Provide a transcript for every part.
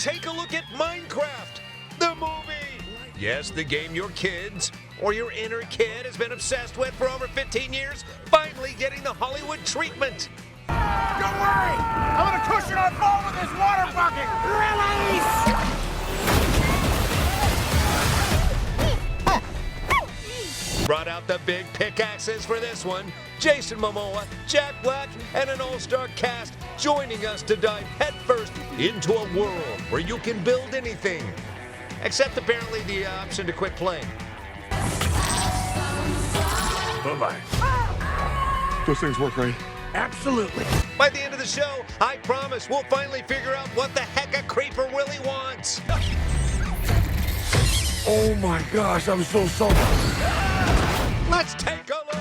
take a look at Minecraft, the movie. Yes, the game your kids or your inner kid has been obsessed with for over 15 years, finally getting the Hollywood treatment. Don't worry! I'm gonna cushion our fall with this water bucket! Release! Brought out the big pickaxes for this one. Jason Momoa, Jack Black, and an all-star cast joining us to dive headfirst into a world where you can build anything. Except apparently the option to quit playing. Bye-bye. Those things work, right? Absolutely. By the end of the show, I promise we'll finally figure out what the heck a creeper really wants. Oh my gosh, I'm so sorry. Let's take a look.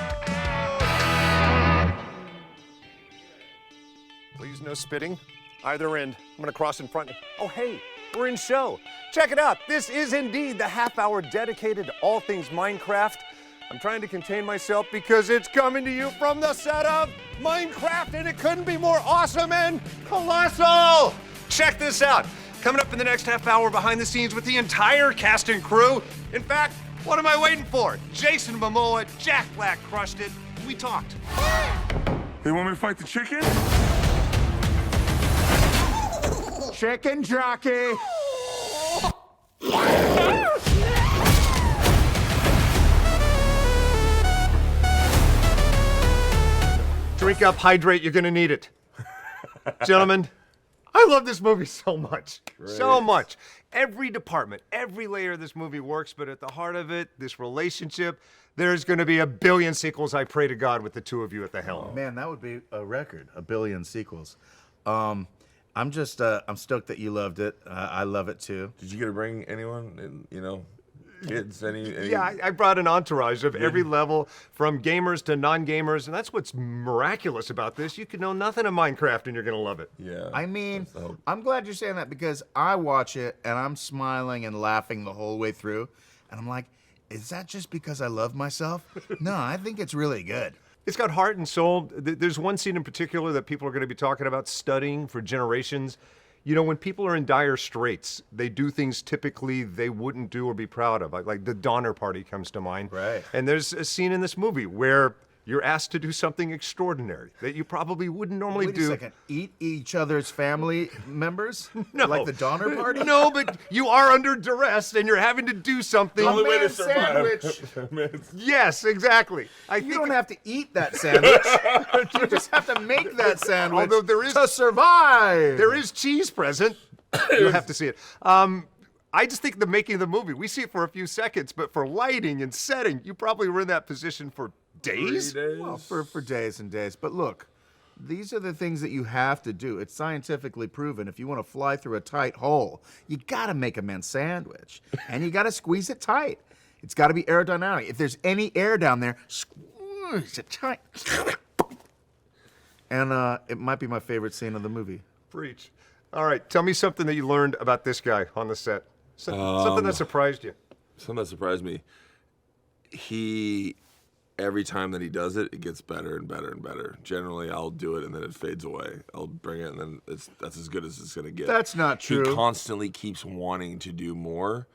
Please, no spitting. Either end. I'm gonna cross in front. Oh, hey, we're in show. Check it out. This is indeed the half hour dedicated to all things Minecraft. I'm trying to contain myself because it's coming to you from the set of Minecraft, and it couldn't be more awesome and colossal. Check this out. Coming up in the next half hour behind the scenes with the entire cast and crew. In fact, what am I waiting for? Jason Momoa, Jack Black crushed it. We talked. They want me to fight the chicken? Chicken jockey! Drink up, hydrate, you're gonna need it. Gentlemen, I love this movie so much. So much. Every department, every layer of this movie works, but at the heart of it, this relationship, there's gonna be a billion sequels, I pray to God, with the two of you at the helm. Man, that would be a record, a billion sequels. I'm stoked that you loved it. I love it too. Did you get to bring anyone, kids, any? Yeah, I brought an entourage of every level, from gamers to non-gamers, and that's what's miraculous about this. You could know nothing of Minecraft and you're gonna love it. Yeah. I mean, that's the hope. I'm glad you're saying that because I watch it and I'm smiling and laughing the whole way through. And I'm like, is that just because I love myself? No, I think it's really good. It's got heart and soul. There's one scene in particular that people are going to be talking about studying for generations. You know, when people are in dire straits, they do things typically they wouldn't do or be proud of. Like the Donner Party comes to mind. Right. And there's a scene in this movie where you're asked to do something extraordinary that you probably wouldn't normally Wait do. a second. Eat each other's family members? No. Like the Donner Party? No, but you are under duress and you're having to do something. The only way to survive. Sandwich. Yes, exactly. You don't have to eat that sandwich. You just have to make that sandwich. Although there is to survive. There is cheese present. You'll have to see it. I just think the making of the movie, we see it for a few seconds, but for lighting and setting, you probably were in that position for days. 3 days. Well, for days and days. But look, these are the things that you have to do. It's scientifically proven. If you want to fly through a tight hole, you got to make a man's sandwich. And you got to squeeze it tight. It's got to be aerodynamic. If there's any air down there, squeeze it tight. And it might be my favorite scene of the movie. Preach. All right, tell me something that you learned about this guy on the set. Something that surprised you. Something that surprised me. Every time that he does it, it gets better and better and better. Generally, I'll do it and then it fades away. I'll bring it and then that's as good as it's gonna get. That's not true. He constantly keeps wanting to do more.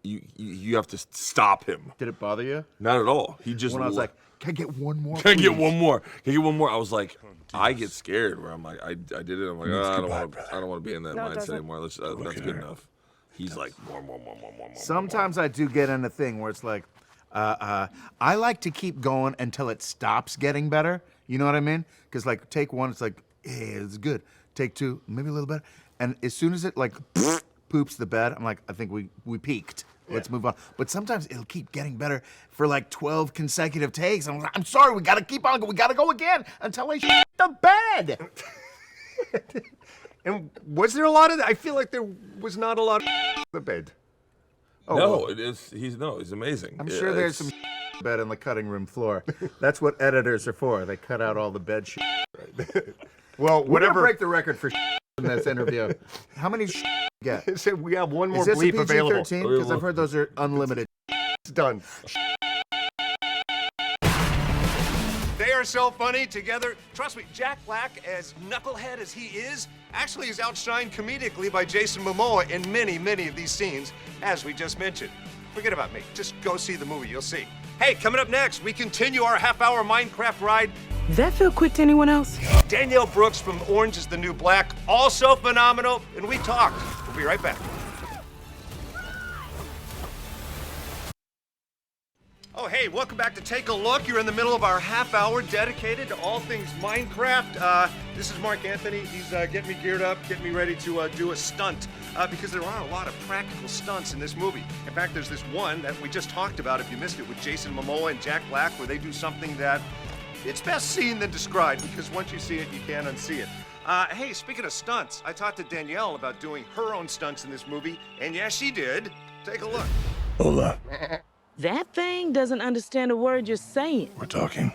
You have to stop him. Did it bother you? Not at all. He just When I was like, can I get one more? Can I get please?" one more? Can I get one more? I was like, I get scared where I'm like, I did it. I'm like, I don't want to be in that mindset anymore. That's good enough. He's like, more. Sometimes I do get in a thing where it's like, I like to keep going until it stops getting better. You know what I mean? Because like take one, it's like, hey, it's good. Take two, maybe a little better. And as soon as it like poops the bed, I'm like, I think we peaked. Let's move on. But sometimes it'll keep getting better for like 12 consecutive takes. I'm like, I'm sorry, we gotta keep on. We gotta go again until I shit the bed. And was there a lot of that? I feel like there was not a lot of the bed. Oh, No, well, it is. He's amazing. I'm sure there's some bed on the cutting room floor. That's what editors are for. They cut out all the bed shit. well, We're gonna whatever. break the record for in this interview. How many you get? So we have one more Is this a bleep available. PG-13? Because I've heard those are unlimited. It's done. They are so funny together. Trust me, Jack Black, as knucklehead as he is, actually is outshined comedically by Jason Momoa in many, many of these scenes, as we just mentioned. Forget about me. Just go see the movie. You'll see. Hey, coming up next, we continue our half-hour Minecraft ride. Did that feel quick to anyone else? Danielle Brooks from Orange is the New Black, also phenomenal, and we talked. We'll be right back. Oh, hey, welcome back to Take a Look. You're in the middle of our half hour dedicated to all things Minecraft. This is Mark Anthony. He's getting me geared up, getting me ready to do a stunt because there are a lot of practical stunts in this movie. In fact, there's this one that we just talked about, if you missed it, with Jason Momoa and Jack Black, where they do something that it's best seen than described because once you see it, you can't unsee it. Hey, speaking of stunts, I talked to Danielle about doing her own stunts in this movie, and yes, she did. Take a look. Hola. That thing doesn't understand a word you're saying. We're talking.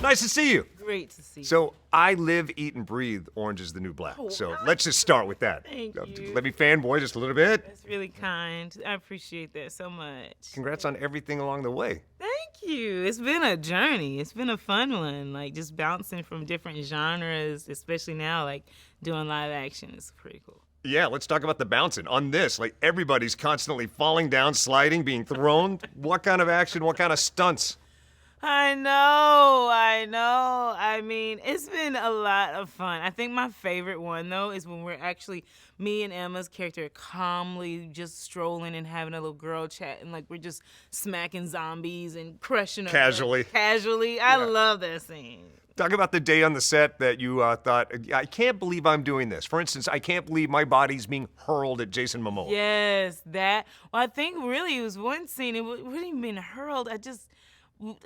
Nice to see you. Great to see you. So I live, eat, and breathe Orange is the New Black. Oh, So let's just start with that. Thank you. Let me fanboy just a little bit. That's really kind. I appreciate that so much. Congrats on everything along the way. Thank you. It's been a journey. It's been a fun one. Like just bouncing from different genres, especially now, like doing live action is pretty cool. Yeah, let's talk about the bouncing. On this, like everybody's constantly falling down, sliding, being thrown. What kind of action, what kind of stunts? I know. I mean, it's been a lot of fun. I think my favorite one, though, is when we're actually, me and Emma's character, calmly just strolling and having a little girl chat, and like we're just smacking zombies and crushing them. Casually. I love that scene. Talk about the day on the set that you thought, I can't believe I'm doing this. For instance, I can't believe my body's being hurled at Jason Momoa. Yes, that. Well, I think really it was one scene. It wouldn't even been hurled. I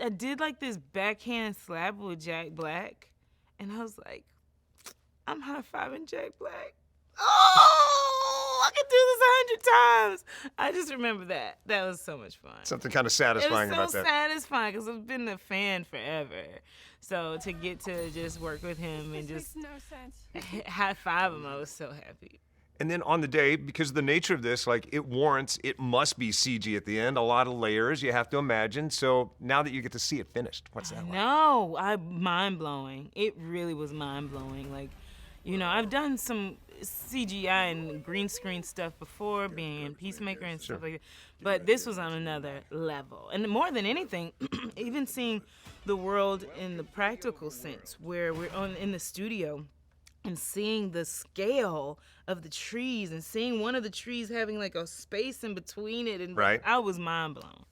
did like this backhand slap with Jack Black, and I was like, I'm high-fiving Jack Black. Oh, I could do this 100 times. I just remember that. That was so much fun. Something kind of satisfying about that. It was so satisfying because I've been a fan forever. So to get to just work with him and just high-five him, I was so happy. And then on the day, because of the nature of this, like it must be CG at the end. A lot of layers you have to imagine. So now that you get to see it finished, what's that like? No, mind-blowing. It really was mind-blowing. Like, you know, I've done some CGI and green screen stuff before, being in Peacemaker and stuff like that. But this was on another level. And more than anything, even seeing the world in the practical sense, where we're in the studio and seeing the scale of the trees and seeing one of the trees having like a space in between it. And right. I was mind blown.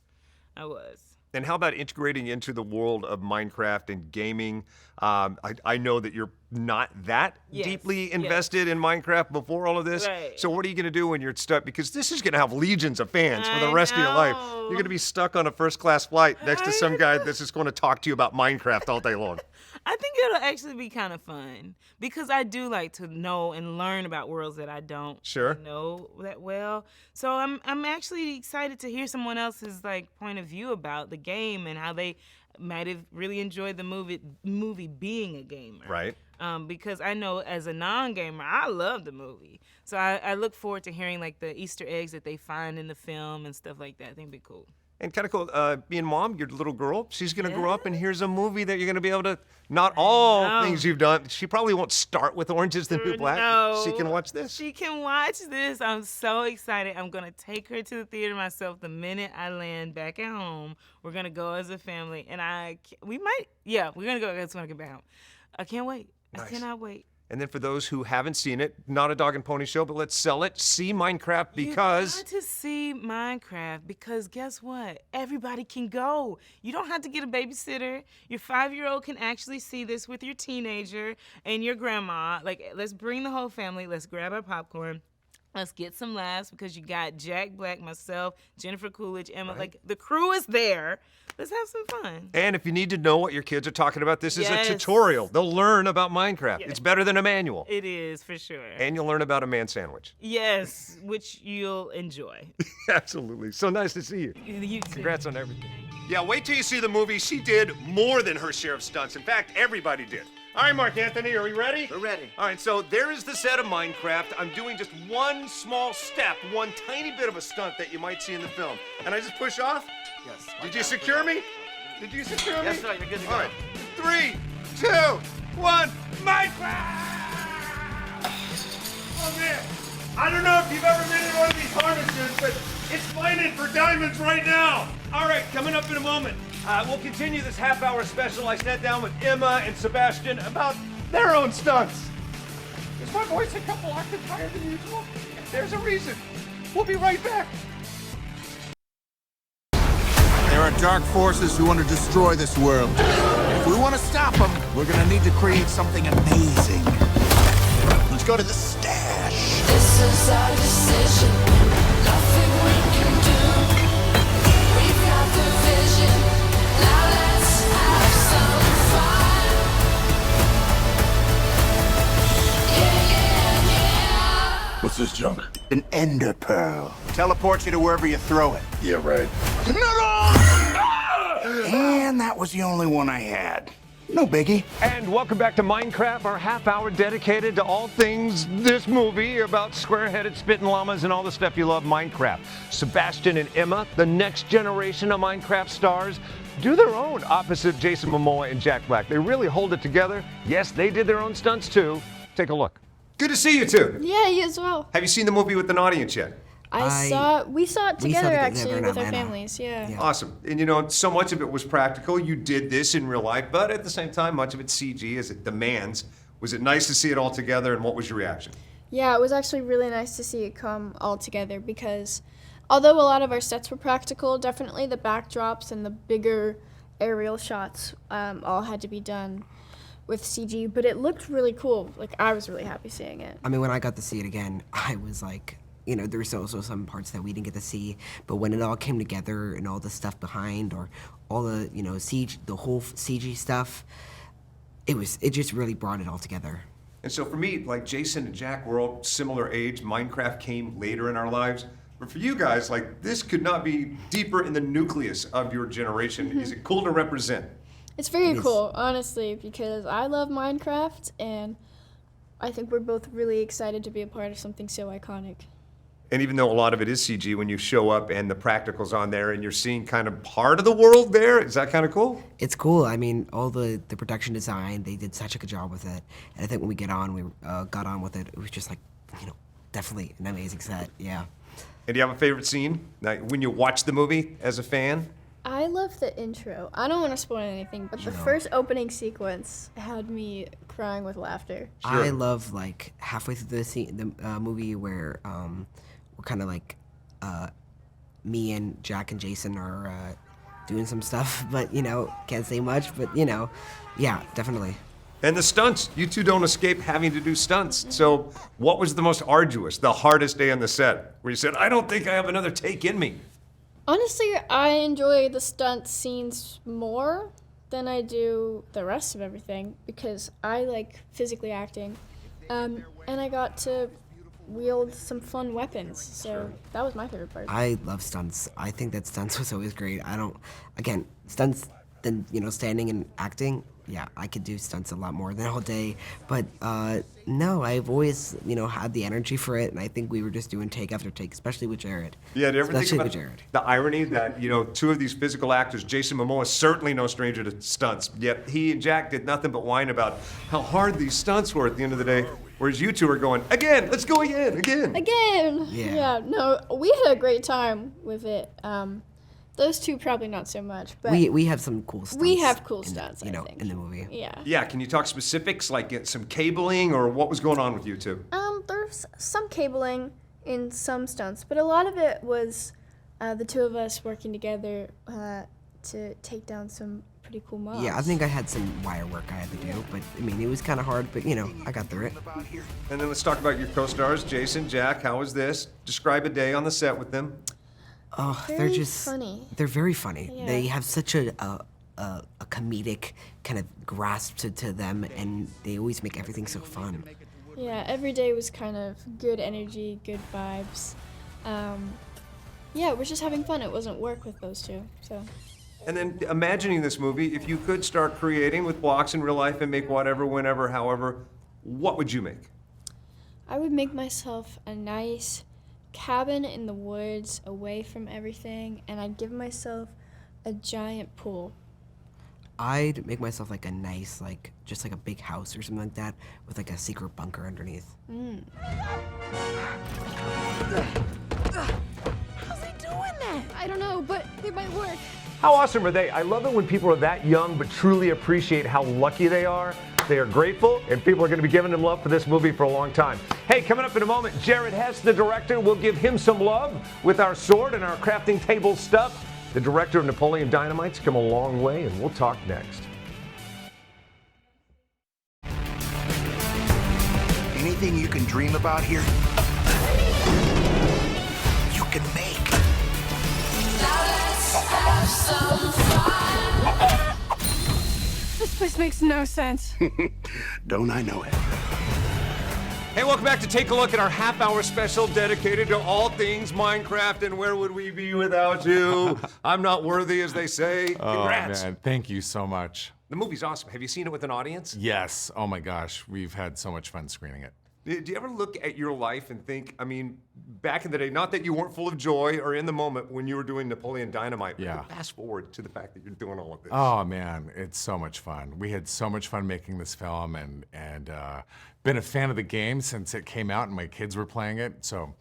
I was. And how about integrating into the world of Minecraft and gaming? I know that you're not that deeply invested in Minecraft before all of this. Right. So what are you going to do when you're stuck? Because this is going to have legions of fans for the rest of your life. You're going to be stuck on a first-class flight next to some guy that's just going to talk to you about Minecraft all day long. I think it'll actually be kind of fun because I do like to know and learn about worlds that I don't know that well. So I'm actually excited to hear someone else's like point of view about the game and how they might have really enjoyed the movie being a gamer. Right. Because I know as a non-gamer, I love the movie. So I look forward to hearing like the Easter eggs that they find in the film and stuff like that. I think it'd be cool. And kind of cool, being mom, your little girl, she's going to grow up and here's a movie that you're going to be able to, not all things you've done. She probably won't start with Orange is the New Black. No. She can watch this. She can watch this. I'm so excited. I'm going to take her to the theater myself the minute I land back at home. We're going to go as a family. And we're going to go. I just want to get back home. I can't wait. Nice. I cannot wait. And then for those who haven't seen it, not a dog and pony show, but let's sell it. See Minecraft because... You got to see Minecraft because guess what? Everybody can go. You don't have to get a babysitter. Your 5-year-old can actually see this with your teenager and your grandma. Like, let's bring the whole family. Let's grab our popcorn. Let's get some laughs because you got Jack Black, myself, Jennifer Coolidge, Emma. Right. Like, the crew is there. Let's have some fun. And if you need to know what your kids are talking about, this is a tutorial. They'll learn about Minecraft. Yes. It's better than a manual. It is, for sure. And you'll learn about a man sandwich. Yes, which you'll enjoy. Absolutely. So nice to see you. You too. Congrats on everything. Yeah, wait till you see the movie. She did more than her share of stunts. In fact, everybody did. All right, Mark Anthony, are we ready? We're ready. All right, so there is the set of Minecraft. I'm doing just one small step, one tiny bit of a stunt that you might see in the film. And I just push off? Yes. Did you secure me? Did you secure me? Yes, sir, you're good to go. All right, 3, 2, 1, Minecraft! Oh man, I don't know if you've ever been in one of these harnesses, but it's mining for diamonds right now. All right, coming up in a moment, we'll continue this half-hour special. I sat down with Emma and Sebastian about their own stunts. Is my voice a couple octaves higher than usual? There's a reason. We'll be right back. There are dark forces who want to destroy this world. If we want to stop them, we're gonna need to create something amazing. Let's go to the stash. This is our decision. Nothing we can do. We've got the vision. Now let's have some fun. Yeah, yeah, yeah. What's this junk? An ender pearl. Teleports you to wherever you throw it. Yeah, right. And that was the only one I had. No biggie. And welcome back to Minecraft, our half-hour dedicated to all things this movie about square-headed spitting llamas and all the stuff you love, Minecraft. Sebastian and Emma, the next generation of Minecraft stars, do their own opposite Jason Momoa and Jack Black. They really hold it together. Yes, they did their own stunts too. Take a look. Good to see you two. Yeah, you as well. Have you seen the movie with an audience yet? We saw it together actually in with our Atlanta. families, yeah. Awesome. And you know, so much of it was practical. You did this in real life, but at the same time, much of it's CG as it demands. Was it nice to see it all together, and what was your reaction? Yeah, it was actually really nice to see it come all together because although a lot of our sets were practical, definitely the backdrops and the bigger aerial shots all had to be done with CG, but it looked really cool. Like, I was really happy seeing it. I mean, when I got to see it again, I was like, you know, there was also some parts that we didn't get to see, but when it all came together and all the stuff behind, or all the, you know, CG, the whole CG stuff, it just really brought it all together. And so for me, like Jason and Jack, we're all similar age. Minecraft came later in our lives. But for you guys, like, this could not be deeper in the nucleus of your generation. Is it cool to represent? It's very cool, honestly, because I love Minecraft, and I think we're both really excited to be a part of something so iconic. And even though a lot of it is CG, when you show up and the practical's on there and you're seeing kind of part of the world there, is that kind of cool? It's cool. I mean, all the production design, they did such a good job with it. And I think when we got on with it, it was just like, you know, definitely an amazing set, yeah. And do you have a favorite scene when you watch the movie as a fan? I love the intro. I don't want to spoil anything, but the first opening sequence had me crying with laughter. Sure. I love, like, halfway through the movie where we're kind of like, me and Jack and Jason are doing some stuff, but, you know, can't say much, but, you know, yeah, definitely. And the stunts. You two don't escape having to do stunts. So what was the most arduous, the hardest day on the set? Where you said, I don't think I have another take in me. Honestly, I enjoy the stunt scenes more than I do the rest of everything because I like physically acting. And I got to wield some fun weapons, so that was my favorite part. I love stunts. I think that stunts was always great. Stunts than, you know, standing and acting. Yeah, I could do stunts a lot more than all day. But no, I've always, you know, had the energy for it, and I think we were just doing take after take, especially with Jared. Yeah, do you ever think Especially about with Jared. the irony that, you know, two of these physical actors, Jason Momoa is certainly no stranger to stunts, yet he and Jack did nothing but whine about how hard these stunts were at the end of the day, whereas you two are going, again, let's go again. Again! Yeah. No, we had a great time with it. Those two probably not so much, but We have some cool stunts. we have cool in, stunts, you I know, think. in the movie. Yeah. Yeah, can you talk specifics, like get some cabling, or what was going on with you two? There's some cabling in some stunts, but a lot of it was the two of us working together to take down some pretty cool mobs. Yeah, I think I had some wire work I had to do, but I mean, it was kind of hard, but you know, I got through it. And then let's talk about your co-stars, Jason, Jack. How was this? Describe a day on the set with them. Oh, they're Very just funny. They're very funny. Yeah. They have such a comedic kind of grasp to them, and they always make everything so fun. Yeah, every day was kind of good energy, good vibes. Yeah, we're just having fun. It wasn't work with those two, so. And then imagining this movie, if you could start creating with blocks in real life and make whatever, whenever, however, what would you make? I would make myself a nice cabin in the woods away from everything, and I'd give myself a giant pool. I'd make myself like a nice, like, just like a big house or something like that with like a secret bunker underneath. How's he doing that? I don't know, but it might work. How awesome are they? I love it when people are that young but truly appreciate how lucky they are. They are grateful, and people are going to be giving them love for this movie for a long time. Hey, coming up in a moment, Jared Hess, the director, will give him some love with our sword and our crafting table stuff. The director of Napoleon Dynamite's come a long way, and we'll talk next. Anything you can dream about here, you can make. Now let's have some fun. This place makes no sense. Don't I know it? Hey, welcome back to Take a Look at our half-hour special dedicated to all things Minecraft, and where would we be without you? I'm not worthy, as they say. Congrats. Oh, man. Thank you so much. The movie's awesome. Have you seen it with an audience? Yes. Oh, my gosh. We've had so much fun screening it. Do you ever look at your life and think, I mean, back in the day, not that you weren't full of joy or in the moment when you were doing Napoleon Dynamite, but Yeah. fast forward to the fact that you're doing all of this. Oh, man. It's so much fun. We had so much fun making this film and been a fan of the game since it came out and my kids were playing it. So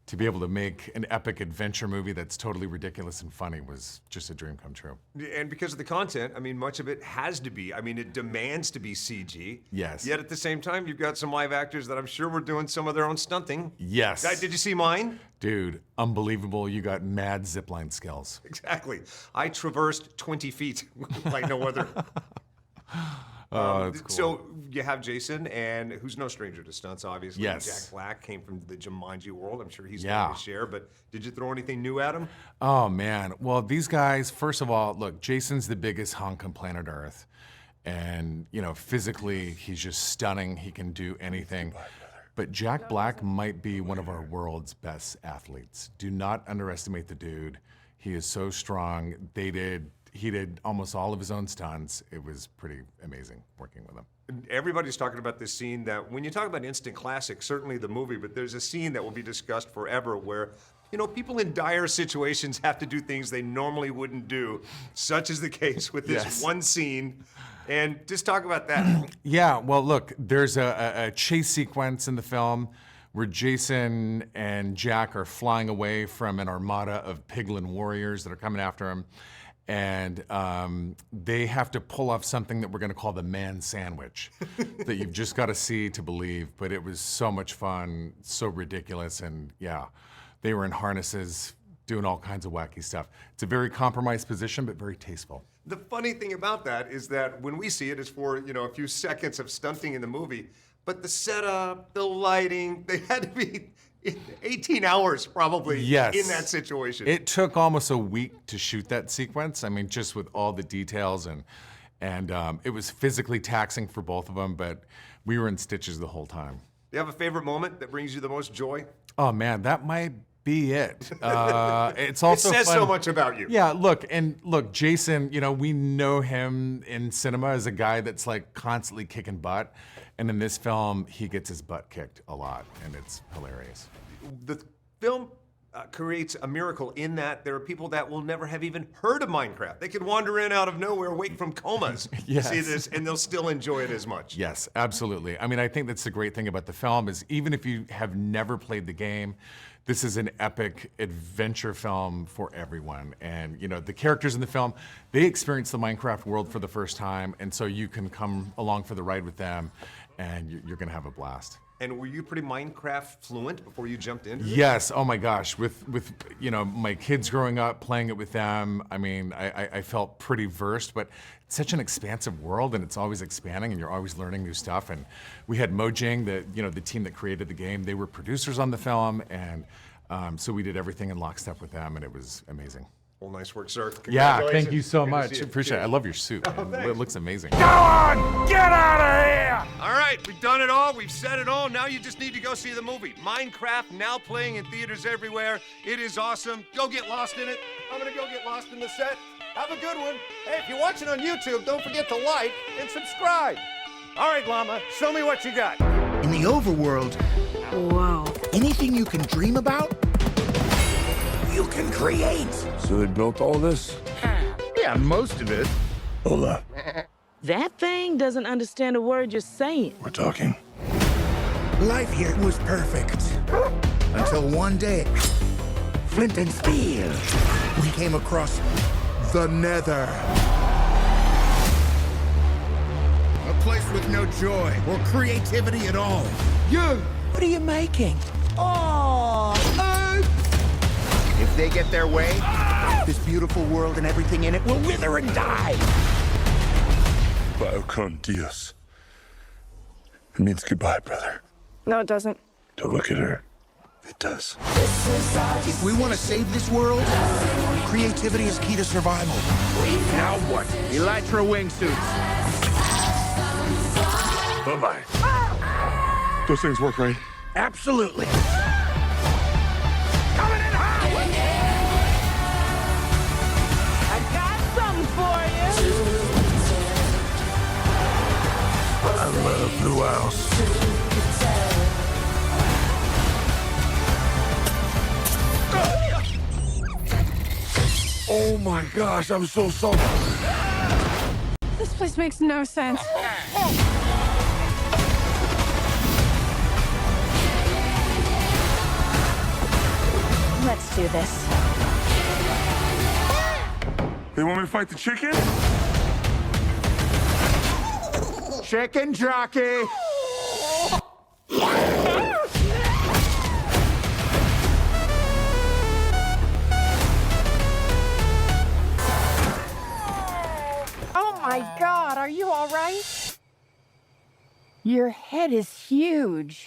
to be able to make an epic adventure movie that's totally ridiculous and funny was just a dream come true. And because of the content, I mean, much of it has to be. I mean, it demands to be CG. Yes. Yet at the same time, you've got some live actors that I'm sure were doing some of their own stunting. Yes. Did you see mine? Dude, unbelievable. You got mad zipline skills. Exactly. I traversed 20 feet like no other. Oh, that's cool. So you have Jason, and who's no stranger to stunts, obviously. Yes. Jack Black came from the Jumanji world. I'm sure he's Yeah. going to share, but did you throw anything new at him? Oh, man. Well, these guys, first of all, look, Jason's the biggest hunk on planet Earth. And, you know, physically, he's just stunning. He can do anything. But Jack Black might be one of our world's best athletes. Do not underestimate the dude. He is so strong. He did almost all of his own stunts. It was pretty amazing working with him. Everybody's talking about this scene that, when you talk about instant classic, certainly the movie, but there's a scene that will be discussed forever where, you know, people in dire situations have to do things they normally wouldn't do, such is the case with this Yes. one scene. And just talk about that. Yeah, well, look, there's a chase sequence in the film where Jason and Jack are flying away from an armada of piglin warriors that are coming after him. And they have to pull off something that we're going to call the man sandwich that you've just got to see to believe. But it was so much fun, so ridiculous. And yeah, they were in harnesses doing all kinds of wacky stuff. It's a very compromised position, but very tasteful. The funny thing about that is that when we see it, it's for, you know, a few seconds of stunting in the movie, but the setup, the lighting, they had to be 18 hours probably Yes. in that situation. It took almost a week to shoot that sequence. I mean, just with all the details and it was physically taxing for both of them, but we were in stitches the whole time. Do you have a favorite moment that brings you the most joy? Oh man, that might be it. It's also It says fun. so much about you. Yeah, look, Jason, you know, we know him in cinema as a guy that's like constantly kicking butt. And in this film, he gets his butt kicked a lot, and it's hilarious. The film creates a miracle in that there are people that will never have even heard of Minecraft. They could wander in out of nowhere, wake from comas, Yes. see this, and they'll still enjoy it as much. Yes, absolutely. I mean, I think that's the great thing about the film is even if you have never played the game, this is an epic adventure film for everyone. And, you know, the characters in the film, they experience the Minecraft world for the first time, and so you can come along for the ride with them, and you're gonna have a blast. And were you pretty Minecraft fluent before you jumped into it? Yes, oh my gosh, with you know, my kids growing up, playing it with them, I mean, I felt pretty versed, but it's such an expansive world and it's always expanding and you're always learning new stuff. And we had Mojang, the team that created the game, they were producers on the film, and so we did everything in lockstep with them, and it was amazing. Well, nice work, sir. Yeah, thank you so Good to much. see you. Appreciate it. I love your suit. Man. It looks amazing. Go on! Get out of here! All right, we've done it all. We've said it all. Now you just need to go see the movie. Minecraft, now playing in theaters everywhere. It is awesome. Go get lost in it. I'm going to go get lost in the set. Have a good one. Hey, if you're watching on YouTube, don't forget to like and subscribe. All right, Llama, show me what you got. In the overworld, Whoa. anything you can dream about, you can create. So they built all this? Yeah, most of it. Hola. That thing doesn't understand a word you're saying. We're talking. Life here was perfect. Until one day, Flint and Steel, we came across the Nether. A place with no joy or creativity at all. You! What are you making? Oh! If they get their way, this beautiful world and everything in it will wither and die. Vaya con Dios. It means goodbye, brother. No, it doesn't. Don't look at her. It does. If we want to save this world, creativity is key to survival. Now what? Elytra wingsuits. Bye-bye. Those things work, right? Absolutely. I got something for you. I love Blue House. Oh my gosh, I'm so sorry. This place makes no sense. Let's do this. They want me to fight the chicken? Chicken jockey. Oh my God, are you all right? Your head is huge.